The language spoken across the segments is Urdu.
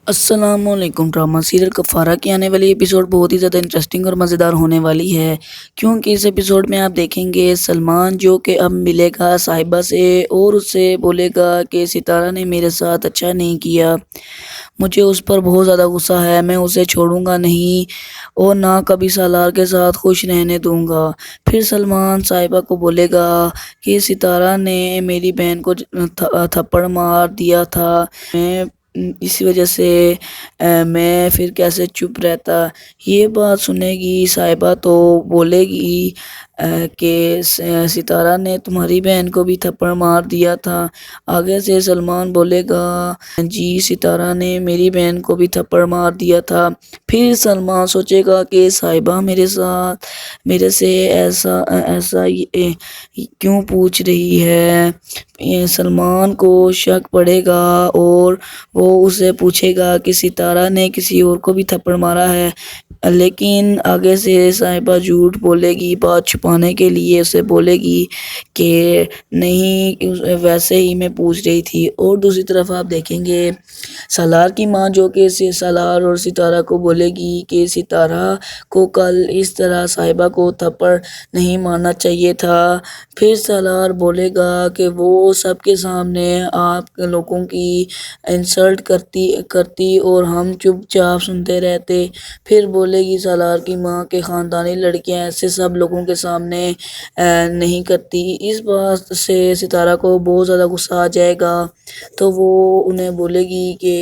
السلام علیکم۔ ڈرامہ سیریل کفارہ کی آنے والی ایپیسوڈ بہت ہی زیادہ انٹرسٹنگ اور مزیدار ہونے والی ہے، کیونکہ اس ایپیسوڈ میں آپ دیکھیں گے سلمان جو کہ اب ملے گا صاحبہ سے اور اس سے بولے گا کہ ستارہ نے میرے ساتھ اچھا نہیں کیا، مجھے اس پر بہت زیادہ غصہ ہے، میں اسے چھوڑوں گا نہیں اور نہ کبھی سالار کے ساتھ خوش رہنے دوں گا۔ پھر سلمان صاحبہ کو بولے گا کہ ستارہ نے میری بہن کو تھپڑ مار دیا تھا، میں اس وجہ سے میں پھر کیسے چپ رہتا۔ یہ بات سنے گی صاحبہ تو بولے گی کہ ستارہ نے تمہاری بہن کو بھی تھپڑ مار دیا تھا۔ آگے سے سلمان بولے گا جی ستارہ نے میری بہن کو بھی تھپڑ مار دیا تھا۔ پھر سلمان سوچے گا کہ صاحبہ میرے سے ایسا کیوں پوچھ رہی ہے۔ سلمان کو شک پڑے گا اور وہ اسے پوچھے گا کہ ستارہ نے کسی اور کو بھی تھپڑ مارا ہے، لیکن آگے سے صاحبہ جھوٹ بولے گی بات چھپانے کے لیے، اسے بولے گی کہ نہیں ویسے ہی میں پوچھ رہی تھی۔ اور دوسری طرف آپ دیکھیں گے سالار کی ماں جو کہ سالار اور ستارہ کو بولے گی کہ ستارہ کو کل اس طرح صاحبہ کو تھپڑ نہیں مارنا چاہیے تھا۔ پھر سالار بولے گا کہ وہ سب کے سامنے آپ لوگوں کی انسلٹ کرتی اور ہم چپ چاپ سنتے رہتے۔ پھر بولے گی سالار کی ماں کہ خاندانی لڑکیاں ایسے سب لوگوں کے سامنے نہیں کرتی۔ اس بات سے ستارہ کو بہت زیادہ غصہ آ جائے گا، تو وہ انہیں بولے گی کہ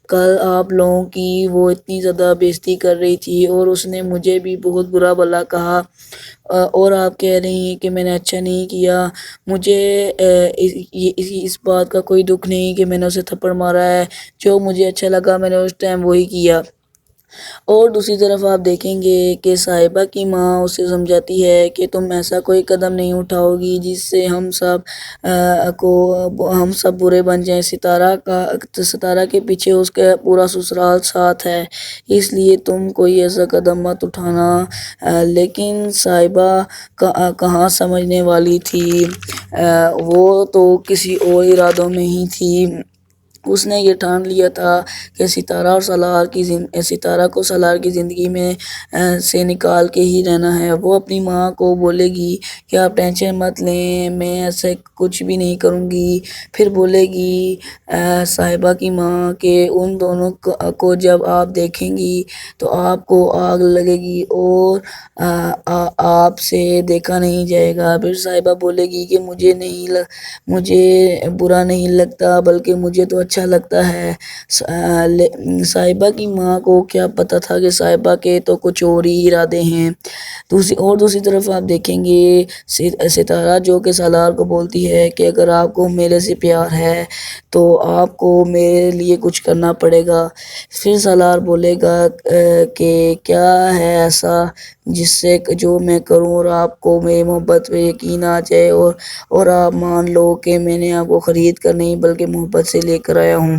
کل آپ لوگوں کی وہ اتنی زیادہ بےعزتی کر رہی تھی اور اس نے مجھے بھی بہت برا بھلا کہا اور آپ کہہ رہی ہیں کہ میں نے اچھا نہیں کیا۔ مجھے اس بات کا کوئی دکھ نہیں کہ میں نے اسے تھپڑ مارا ہے، جو مجھے اچھا لگا میں نے اس ٹائم وہی کیا۔ اور دوسری طرف آپ دیکھیں گے کہ صاحبہ کی ماں اسے سمجھاتی ہے کہ تم ایسا کوئی قدم نہیں اٹھاؤ گی جس سے ہم سب برے بن جائیں۔ ستارہ کے پیچھے اس کا پورا سسرال ساتھ ہے، اس لیے تم کوئی ایسا قدم مت اٹھانا۔ لیکن صاحبہ کہاں سمجھنے والی تھی، وہ تو کسی اور ارادوں میں ہی تھی۔ اس نے یہ ٹھان لیا تھا کہ ستارہ کو سالار کی زندگی میں سے نکال کے ہی رہنا ہے۔ وہ اپنی ماں کو بولے گی کہ آپ ٹینشن مت لیں، میں ایسے کچھ بھی نہیں کروں گی۔ پھر بولے گی صاحبہ کی ماں کہ ان دونوں کو جب آپ دیکھیں گی تو آپ کو آگ لگے گی اور آپ سے دیکھا نہیں جائے گا۔ پھر صاحبہ بولے گی کہ مجھے برا نہیں لگتا بلکہ مجھے تو اچھا لگتا ہے۔ صاحبہ کی ماں کو کیا پتا تھا کہ صاحبہ کے تو کچھ اور ہی ارادے ہیں۔ دوسری طرف آپ دیکھیں گے ستارہ جو کہ سالار کو بولتی ہے کہ اگر آپ کو میرے سے پیار ہے تو آپ کو میرے لیے کچھ کرنا پڑے گا۔ پھر سالار بولے گا کہ کیا ہے ایسا جو میں کروں اور آپ کو میری محبت پہ یقین آ جائے اور آپ مان لو کہ میں نے آپ کو خرید کر نہیں بلکہ محبت سے لے کر آیا ہوں۔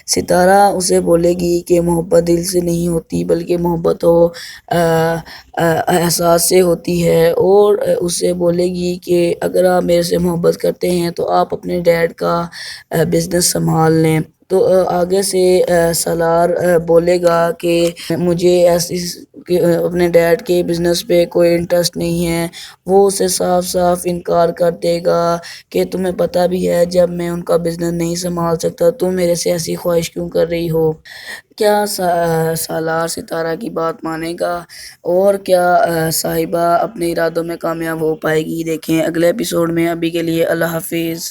ستارہ اسے بولے گی کہ محبت دل سے نہیں ہوتی بلکہ محبت احساس سے ہوتی ہے، اور اسے بولے گی کہ اگر آپ میرے سے محبت کرتے ہیں تو آپ اپنے ڈیڈ کا بزنس سنبھال لیں۔ تو آگے سے سالار بولے گا کہ مجھے اپنے ڈیڈ کے بزنس پہ کوئی انٹرسٹ نہیں ہے۔ وہ اسے صاف صاف انکار کر دے گا کہ تمہیں پتہ بھی ہے جب میں ان کا بزنس نہیں سنبھال سکتا تم میرے سے ایسی خواہش کیوں کر رہی ہو۔ کیا سالار ستارہ کی بات مانے گا اور کیا صاحبہ اپنے ارادوں میں کامیاب ہو پائے گی؟ دیکھیں اگلے ایپیسوڈ میں۔ ابھی کے لیے اللہ حافظ۔